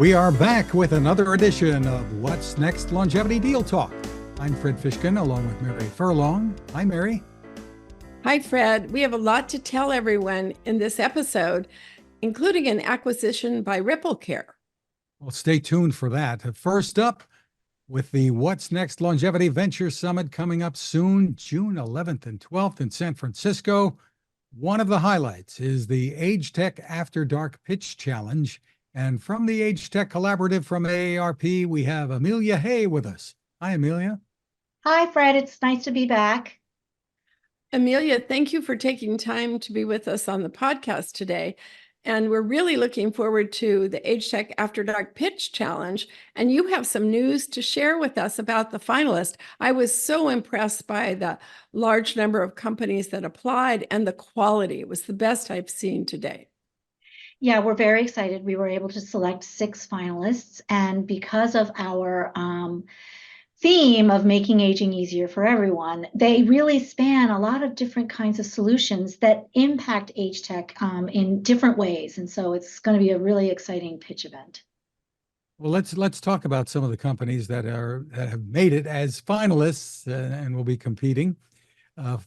We are back with another edition of What's Next Longevity Deal Talk. I'm Fred Fishkin along with Mary Furlong. Hi, Mary. Hi, Fred. We have a lot to tell everyone in this episode, including an acquisition by Rippl Care. Well, stay tuned for that. First up, with the What's Next Longevity Venture Summit coming up soon, June 11th and 12th in San Francisco. One of the highlights is the AgeTech After Dark Pitch Challenge. And from the AgeTech Collaborative from AARP, we have Amelia Hay with us. Hi, Amelia. Hi, Fred. It's nice to be back. Amelia, thank you for taking time to be with us on the podcast today. And we're really looking forward to the AgeTech After Dark Pitch Challenge. And you have some news to share with us about the finalists. I was so impressed by the large number of companies that applied and the quality. It was the best I've seen to date. Yeah, we're very excited. We were able to select 6 finalists. And because of our theme of making aging easier for everyone, they really span a lot of different kinds of solutions that impact age tech in different ways. And so it's going to be a really exciting pitch event. Well, let's talk about some of the companies that have made it as finalists and will be competing.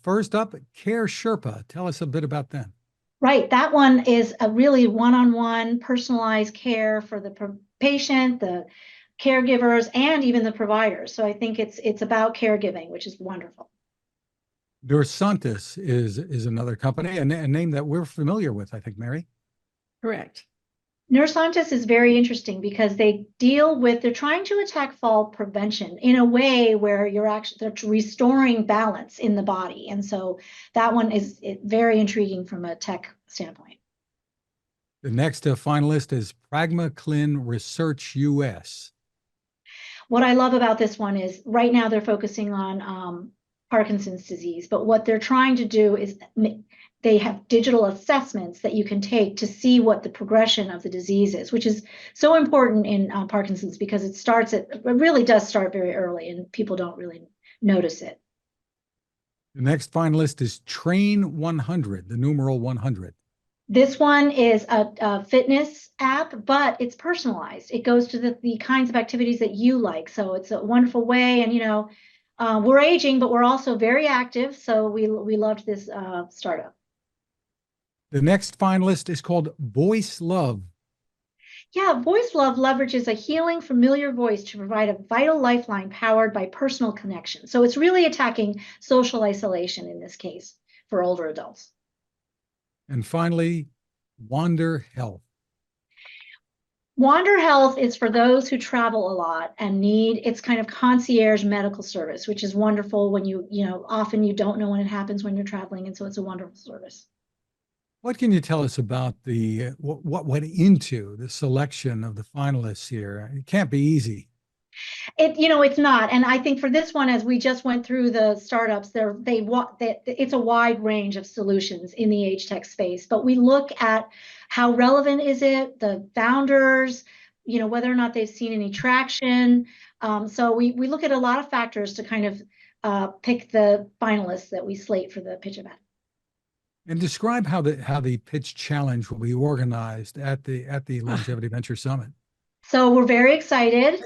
First up, Care Sherpa. Tell us a bit about them. Right. That one is a really one-on-one personalized care for the patient, the caregivers, and even the providers. So I think it's about caregiving, which is wonderful. Nursantis is another company, a name that we're familiar with, I think, Mary. Correct. Nursantis is very interesting because they're trying to attack fall prevention in a way where they're restoring balance in the body. And so that one is very intriguing from a tech standpoint. The next finalist is PragmaClin Research US. What I love about this one is right now they're focusing on Parkinson's disease, but what they're trying to do is they have digital assessments that you can take to see what the progression of the disease is, which is so important in Parkinson's because it really does start very early and people don't really notice it. The next finalist is Train 100, the numeral 100. This one is a fitness app, but it's personalized. It goes to the kinds of activities that you like. So it's a wonderful way. And, we're aging, but we're also very active. So we loved this startup. The next finalist is called Voice Love. Yeah, Voice Love leverages a healing, familiar voice to provide a vital lifeline powered by personal connection. So it's really attacking social isolation in this case for older adults. And finally, Wander Health. Wander Health is for those who travel a lot and it's kind of concierge medical service, which is wonderful when often you don't know when it happens when you're traveling. And so it's a wonderful service. What can you tell us about what went into the selection of the finalists here? It can't be easy. It's not. And I think for this one, as we just went through the startups, it's a wide range of solutions in the age tech space. But we look at how relevant is it, the founders, whether or not they've seen any traction. So we look at a lot of factors to kind of pick the finalists that we slate for the pitch event. And describe how the pitch challenge will be organized at the Longevity Venture Summit. So we're very excited.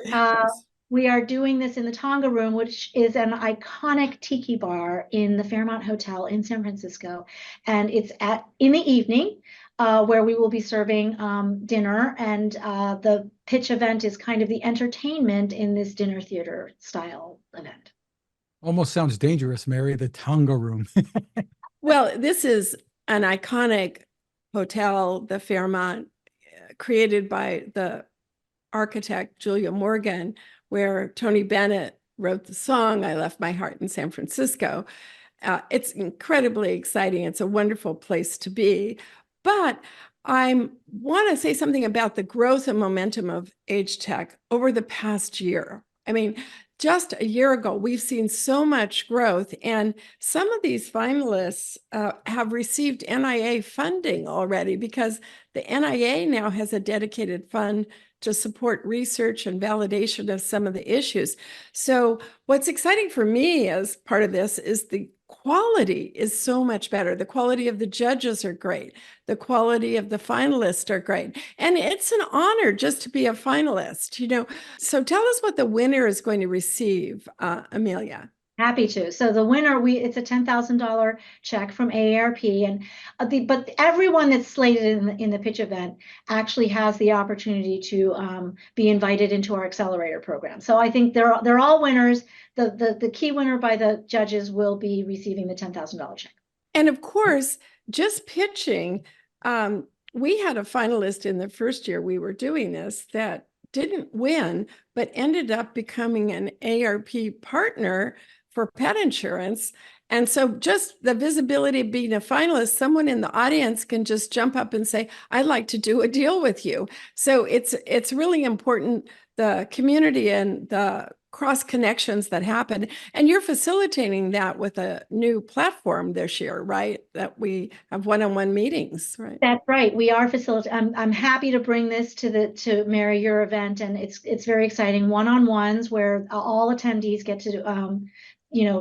We are doing this in the Tonga Room, which is an iconic tiki bar in the Fairmont Hotel in San Francisco. And it's in the evening where we will be serving dinner. And the pitch event is kind of the entertainment in this dinner theater style event. Almost sounds dangerous, Mary, the Tonga Room. Well, this is an iconic hotel, the Fairmont, created by the architect Julia Morgan, where Tony Bennett wrote the song, I Left My Heart in San Francisco. It's incredibly exciting. It's a wonderful place to be. But I want to say something about the growth and momentum of age tech over the past year. I mean, just a year ago, we've seen so much growth, and some of these finalists have received NIA funding already because the NIA now has a dedicated fund to support research and validation of some of the issues. So what's exciting for me as part of this is the quality is so much better. The quality of the judges are great. The quality of the finalists are great. And it's an honor just to be a finalist, So tell us what the winner is going to receive, Amelia. Happy to. So the winner, it's a $10,000 check from AARP, and but everyone that's slated in the pitch event actually has the opportunity to be invited into our accelerator program. So I think they're all winners. The key winner by the judges will be receiving the $10,000 check. And of course, just pitching, we had a finalist in the first year we were doing this that didn't win, but ended up becoming an AARP partner for pet insurance. And so just the visibility of being a finalist, someone in the audience can just jump up and say, I'd like to do a deal with you. So it's really important, the community and the cross connections that happen. And you're facilitating that with a new platform this year, right? That we have one-on-one meetings, right? That's right. We are facilitating. I'm happy to bring this to Mary, your event, and it's very exciting. One-on-ones where all attendees get to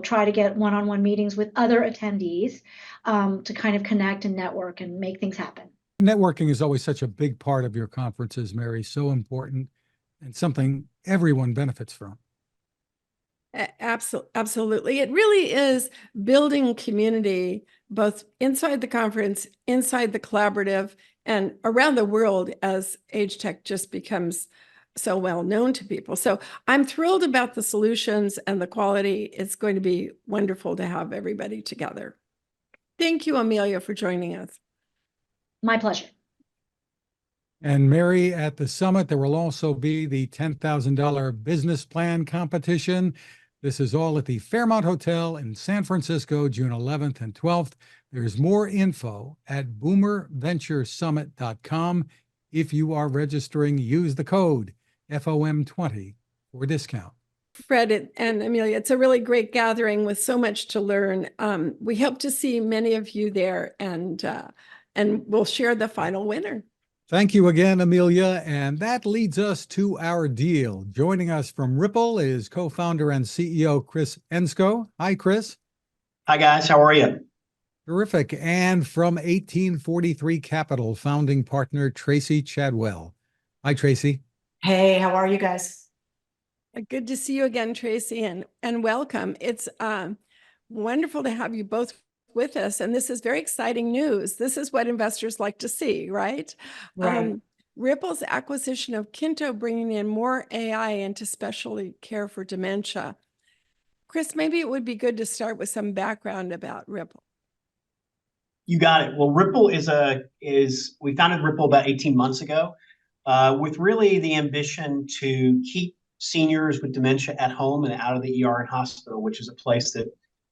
try to get one-on-one meetings with other attendees to kind of connect and network and make things happen. Networking is always such a big part of your conferences, Mary, so important and something everyone benefits from. Absolutely. It really is building community, both inside the conference, inside the collaborative, and around the world as AgeTech just becomes so well known to people. So I'm thrilled about the solutions and the quality. It's going to be wonderful to have everybody together. Thank you, Amelia, for joining us. My pleasure. And Mary, at the summit, there will also be the $10,000 business plan competition. This is all at the Fairmont Hotel in San Francisco, June 11th and 12th. There's more info at boomerventuresummit.com. If you are registering, use the code FOM20 for a discount. Fred and Amelia, it's a really great gathering with so much to learn. We hope to see many of you there, and we'll share the final winner. Thank you again, Amelia. And that leads us to our deal. Joining us from Rippl is co-founder and CEO Chris Ensko. Hi, Chris. Hi, guys. How are you? Terrific. And from 1843 Capital, founding partner Tracy Chadwell. Hi, Tracy. Hey, how are you guys? Good to see you again, Tracy, and welcome. It's wonderful to have you both with us. And this is very exciting news. This is what investors like to see, right? Right. Ripple's acquisition of Kinto, bringing in more AI into specialty care for dementia. Chris, maybe it would be good to start with some background about Rippl. You got it. Well, Rippl we founded Rippl about 18 months ago with really the ambition to keep seniors with dementia at home and out of the ER and hospital, which is a place that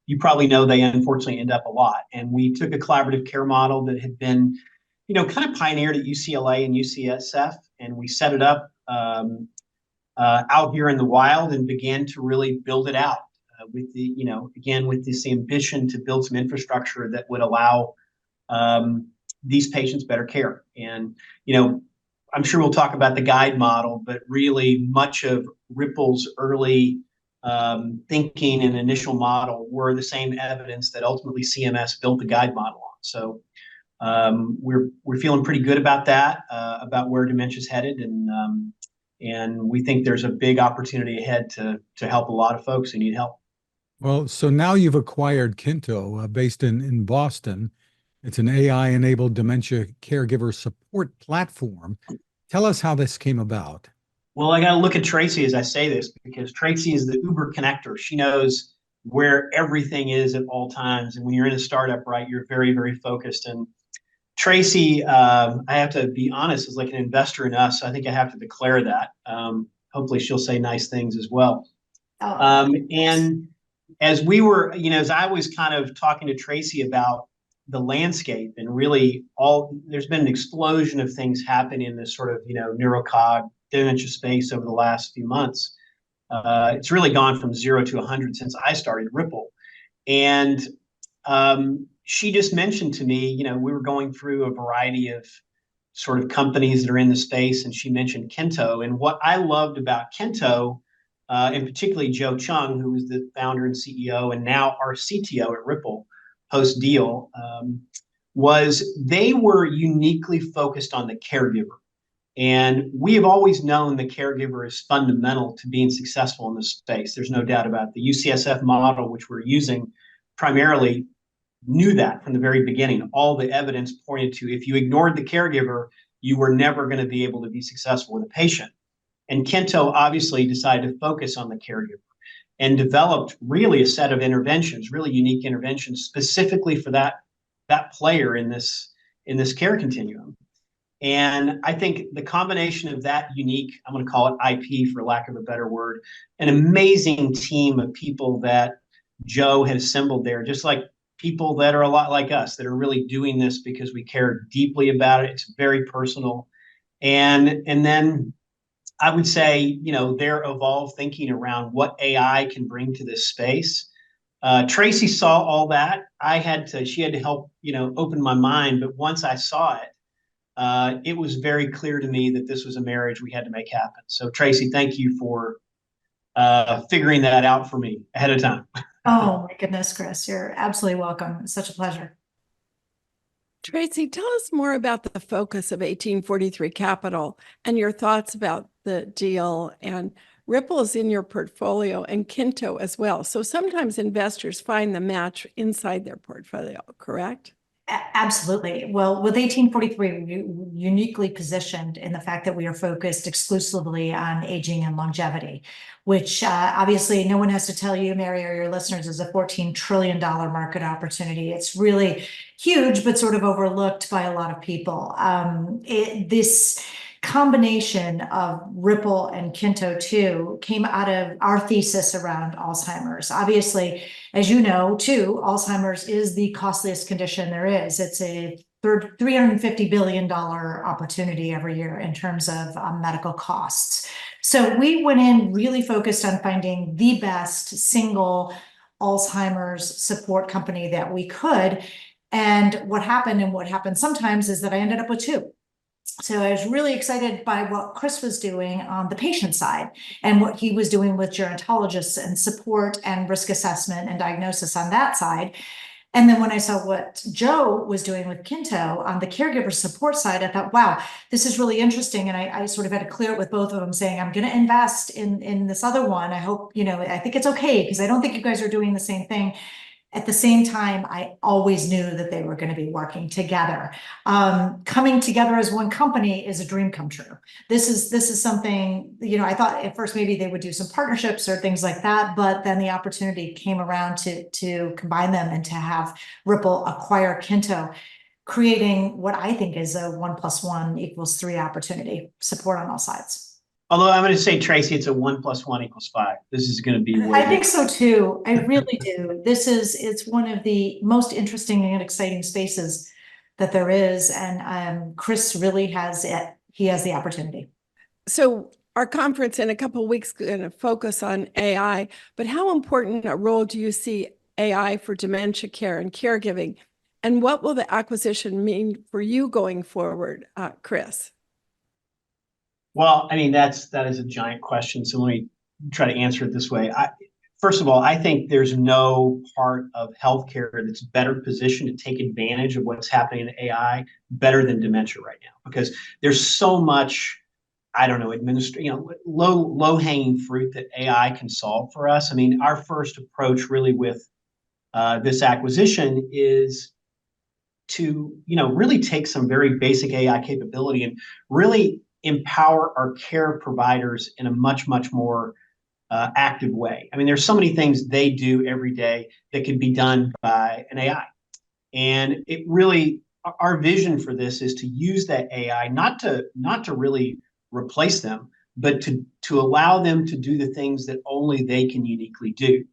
you probably know they unfortunately end up a lot. And we took a collaborative care model that had been, kind of pioneered at UCLA and UCSF, and we set it up out here in the wild and began to really build it out with this ambition to build some infrastructure that would allow these patients better care. And, I'm sure we'll talk about the guide model, but really much of Ripple's early thinking and initial model were the same evidence that ultimately CMS built the guide model on. So we're feeling pretty good about that, about where dementia's headed, and we think there's a big opportunity ahead to help a lot of folks who need help. Well, so now you've acquired Kinto, based in Boston. It's an AI-enabled dementia caregiver support platform. Tell us how this came about. Well, I got to look at Tracy as I say this, because Tracy is the Uber connector. She knows where everything is at all times. And when you're in a startup, right, you're very, very focused. And Tracy, I have to be honest, is like an investor in us. So I think I have to declare that. Hopefully she'll say nice things as well. And as we were, as I was kind of talking to Tracy about the landscape and really there's been an explosion of things happen in this sort of, neurocog dementia space over the last few months. It's really gone from 0 to 100 since I started Rippl. And she just mentioned to me, we were going through a variety of sort of companies that are in the space, and she mentioned Kinto. And what I loved about Kinto and particularly Joe Chung, who was the founder and CEO, and now our CTO at Rippl post deal, was they were uniquely focused on the caregiver. And we have always known the caregiver is fundamental to being successful in this space. There's no doubt about it. The UCSF model, which we're using primarily, knew that from the very beginning. All the evidence pointed to if you ignored the caregiver, you were never going to be able to be successful with a patient. And Kento obviously decided to focus on the caregiver and developed really a set of interventions, really unique interventions specifically for that player in this care continuum. And I think the combination of that unique, I'm going to call it IP for lack of a better word, an amazing team of people that Joe had assembled there, just like people that are a lot like us, that are really doing this because we care deeply about it. It's very personal. And then I would say, you know, their evolved thinking around what AI can bring to this space. Tracy saw all that. She had to help, you know, open my mind. But once I saw it, it was very clear to me that this was a marriage we had to make happen. So Tracy, thank you for figuring that out for me ahead of time. Oh my goodness, Chris, you're absolutely welcome. It's such a pleasure. Tracy, tell us more about the focus of 1843 Capital and your thoughts about the deal. And Rippl is in your portfolio and Kinto as well. So sometimes investors find the match inside their portfolio, correct? Absolutely. Well, with 1843, we're uniquely positioned in the fact that we are focused exclusively on aging and longevity, which obviously no one has to tell you, Mary, or your listeners, is a $14 trillion market opportunity. It's really huge, but sort of overlooked by a lot of people. This combination of Rippl and Kinto 2 came out of our thesis around Alzheimer's. Obviously, as you know, too, Alzheimer's is the costliest condition there is. It's a $350 billion opportunity every year in terms of medical costs. So we went in really focused on finding the best single Alzheimer's support company that we could. And what happened sometimes is that I ended up with two. So I was really excited by what Chris was doing on the patient side and what he was doing with gerontologists and support and risk assessment and diagnosis on that side. And then when I saw what Joe was doing with Kinto on the caregiver support side, I thought, wow, this is really interesting. And I sort of had to clear it with both of them saying, I'm going to invest in this other one. I hope, you know, I think it's okay because I don't think you guys are doing the same thing. At the same time, I always knew that they were going to be working together. Coming together as one company is a dream come true. This is something, you know, I thought at first maybe they would do some partnerships or things like that, but then the opportunity came around to combine them and to have Rippl acquire Kinto, creating what I think is a 1 + 1 = 3 opportunity, support on all sides. Although I'm going to say, Tracy, it's a 1 + 1 = 5. This is going to be way I think so too. I really do. It's one of the most interesting and exciting spaces that there is. And Chris really has it. He has the opportunity. So our conference in a couple of weeks is going to focus on AI, but how important a role do you see AI for dementia care and caregiving? And what will the acquisition mean for you going forward, Chris? Well, I mean, that is a giant question. So let me try to answer it this way. First of all, I think there's no part of healthcare that's better positioned to take advantage of what's happening in AI better than dementia right now, because there's so much, I don't know, low hanging fruit that AI can solve for us. I mean, our first approach really with this acquisition is to, you know, really take some very basic AI capability and really empower our care providers in a much, much more active way. I mean, there's so many things they do every day that could be done by an AI. And it really, our vision for this is to use that AI, not to really replace them, but to allow them to do the things that only they can uniquely do.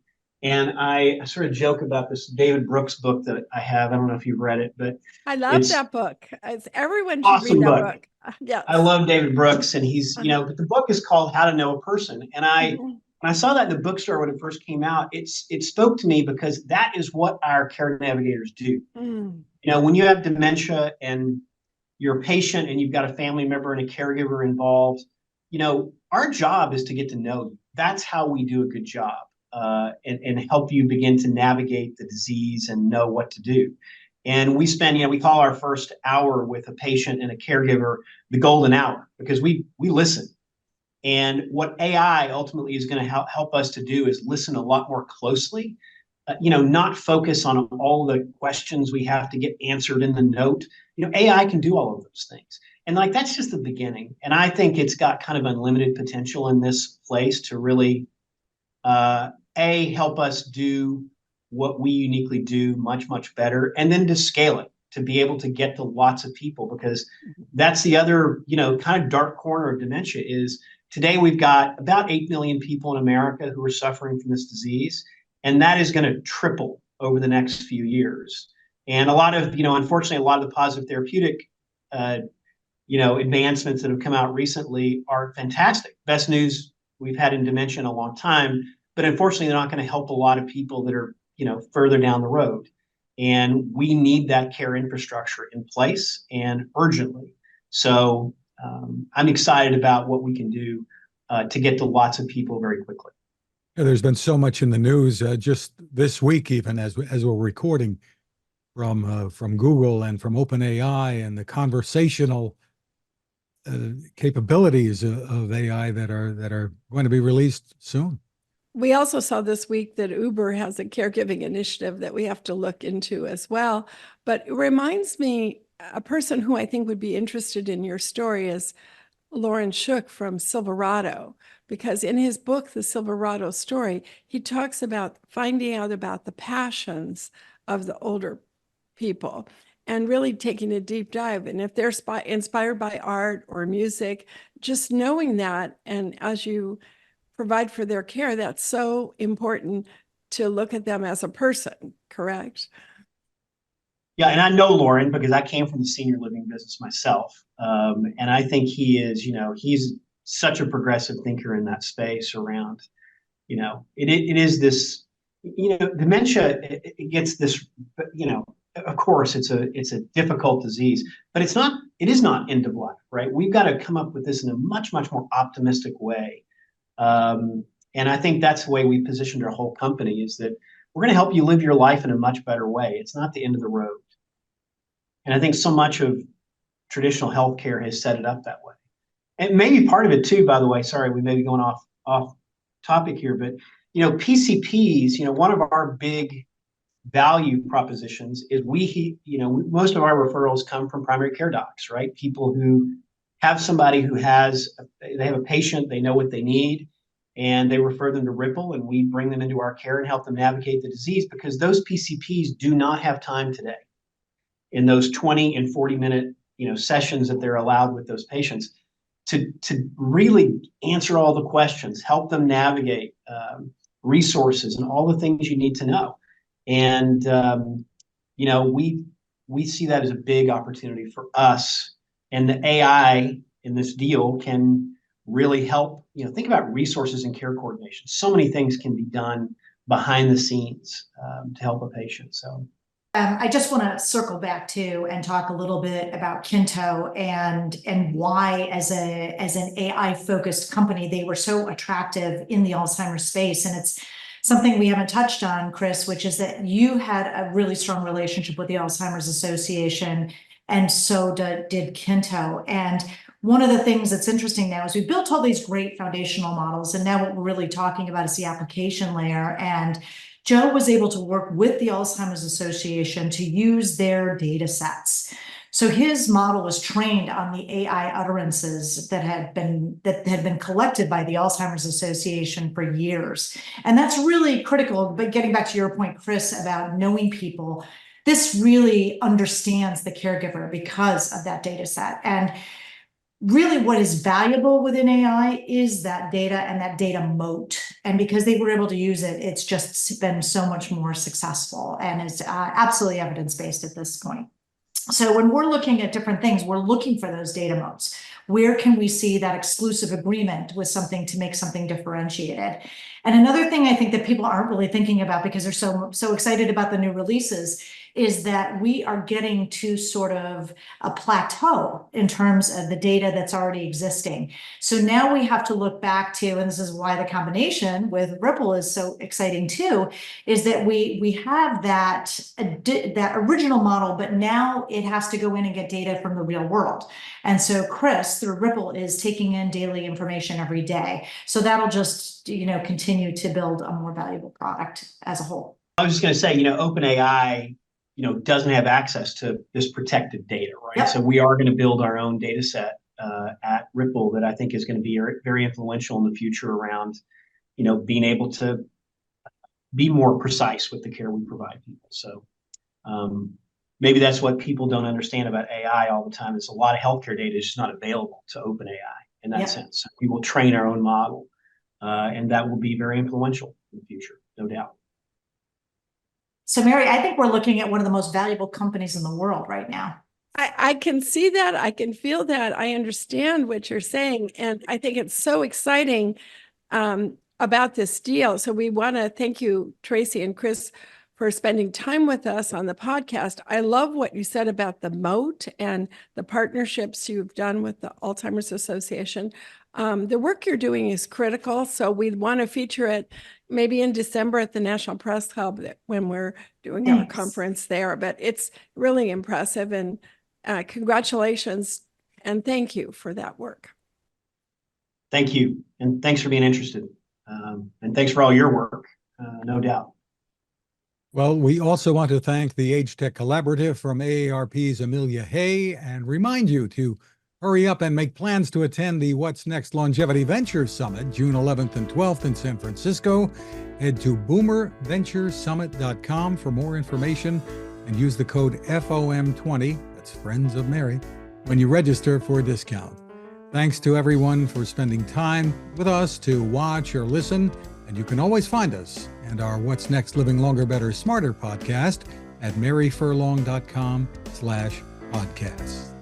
And I sort of joke about this David Brooks book that I have. I don't know if you've read it, but I love that book. Everyone should awesome read that book. book. Yes. I love David Brooks, and he's, you know, but the book is called How to Know a Person. And when I saw that in the bookstore when it first came out, it spoke to me because that is what our care navigators do. You know, when you have dementia and you're a patient and you've got a family member and a caregiver involved, you know, our job is to get to know you. That's how we do a good job, and help you begin to navigate the disease and know what to do. And we spend, we call our first hour with a patient and a caregiver the golden hour, because we listen. And what AI ultimately is going to help us to do is listen a lot more closely, not focus on all the questions we have to get answered in the note. AI can do all of those things. And like, that's just the beginning. And I think it's got kind of unlimited potential in this place to really, help us do what we uniquely do much, much better, and then to scale it, to be able to get to lots of people, because that's the other, kind of dark corner of dementia is today we've got about 8 million people in America who are suffering from this disease, and that is going to triple over the next few years. And a lot of, unfortunately, a lot of the positive therapeutic, advancements that have come out recently are fantastic. Best news we've had in dementia in a long time, but unfortunately, they're not going to help a lot of people that are, further down the road. And we need that care infrastructure in place, and urgently. So I'm excited about what we can do to get to lots of people very quickly. Yeah, there's been so much in the news just this week, even as we're recording, from Google and from OpenAI, and the conversational capabilities of AI that are going to be released soon. We also saw this week that Uber has a caregiving initiative that we have to look into as well. But it reminds me, a person who I think would be interested in your story is Lauren Shook from Silverado, because in his book, The Silverado Story, he talks about finding out about the passions of the older people and really taking a deep dive. And if they're inspired by art or music, just knowing that, and as you provide for their care, that's so important to look at them as a person, correct? Yeah, and I know Lauren because I came from the senior living business myself. And I think he is, he's such a progressive thinker in that space around, it is this, dementia, it gets this, of course it's a difficult disease, but it is not end of life, right? We've got to come up with this in a much, much more optimistic way. And I think that's the way we positioned our whole company, is that we're going to help you live your life in a much better way. It's not the end of the road. And I think so much of traditional healthcare has set it up that way. And maybe part of it too, by the way, sorry, we may be going off topic here, but, PCPs, one of our big value propositions is most of our referrals come from primary care docs, right? People who have somebody who they have a patient, they know what they need, and they refer them to Rippl, and we bring them into our care and help them navigate the disease, because those PCPs do not have time today in those 20 and 40-minute, sessions that they're allowed with those patients to really answer all the questions, help them navigate resources and all the things you need to know. And, we see that as a big opportunity for us, and the AI in this deal can really help, think about resources and care coordination. So many things can be done behind the scenes to help a patient. So I just want to circle back to and talk a little bit about Kinto and why, as an AI focused company, they were so attractive in the Alzheimer's space. And it's something we haven't touched on, Chris, which is that you had a really strong relationship with the Alzheimer's Association, and so did Kinto. And one of the things that's interesting now is we built all these great foundational models, and now what we're really talking about is the application layer. And Joe was able to work with the Alzheimer's Association to use their data sets. So his model was trained on the AI utterances that had been collected by the Alzheimer's Association for years. And that's really critical. But getting back to your point, Chris, about knowing people, this really understands the caregiver because of that data set. And really what is valuable within AI is that data and that data moat. And because they were able to use it, it's just been so much more successful, and it's absolutely evidence-based at this point. So when we're looking at different things, we're looking for those data moats. Where can we see that exclusive agreement with something to make something differentiated? And another thing I think that people aren't really thinking about, because they're so excited about the new releases, is that we are getting to sort of a plateau in terms of the data that's already existing. So now we have to look back to, and this is why the combination with Rippl is so exciting too, is that we have that original model, but now it has to go in and get data from the real world. And so Chris, through Rippl, is taking in daily information every day. So that'll just, continue to build a more valuable product as a whole. I was just going to say, OpenAI, doesn't have access to this protected data, right? Yep. So we are going to build our own data set at Rippl that I think is going to be very influential in the future around, being able to be more precise with the care we provide people. So maybe that's what people don't understand about AI all the time. Is a lot of healthcare data is just not available to OpenAI in that Yep. sense. We will train our own model, and that will be very influential in the future, no doubt. So Mary, I think we're looking at one of the most valuable companies in the world right now. I can see that. I can feel that. I understand what you're saying. And I think it's so exciting about this deal. So we want to thank you, Tracy and Chris, for spending time with us on the podcast. I love what you said about the moat and the partnerships you've done with the Alzheimer's Association. The work you're doing is critical. So we'd want to feature it maybe in December at the National Press Club when we're doing our Thanks. conference there. But it's really impressive, and congratulations and thank you for that work. Thank you. And thanks for being interested. And thanks for all your work, no doubt. Well, we also want to thank the AgeTech Collaborative from AARP's Amelia Hay and remind you to hurry up and make plans to attend the What's Next Longevity Ventures Summit, June 11th and 12th in San Francisco. Head to boomerventuresummit.com for more information and use the code FOM20, that's Friends of Mary, when you register for a discount. Thanks to everyone for spending time with us to watch or listen, and you can always find us and our What's Next Living Longer, Better, Smarter podcast at maryfurlong.com/podcasts.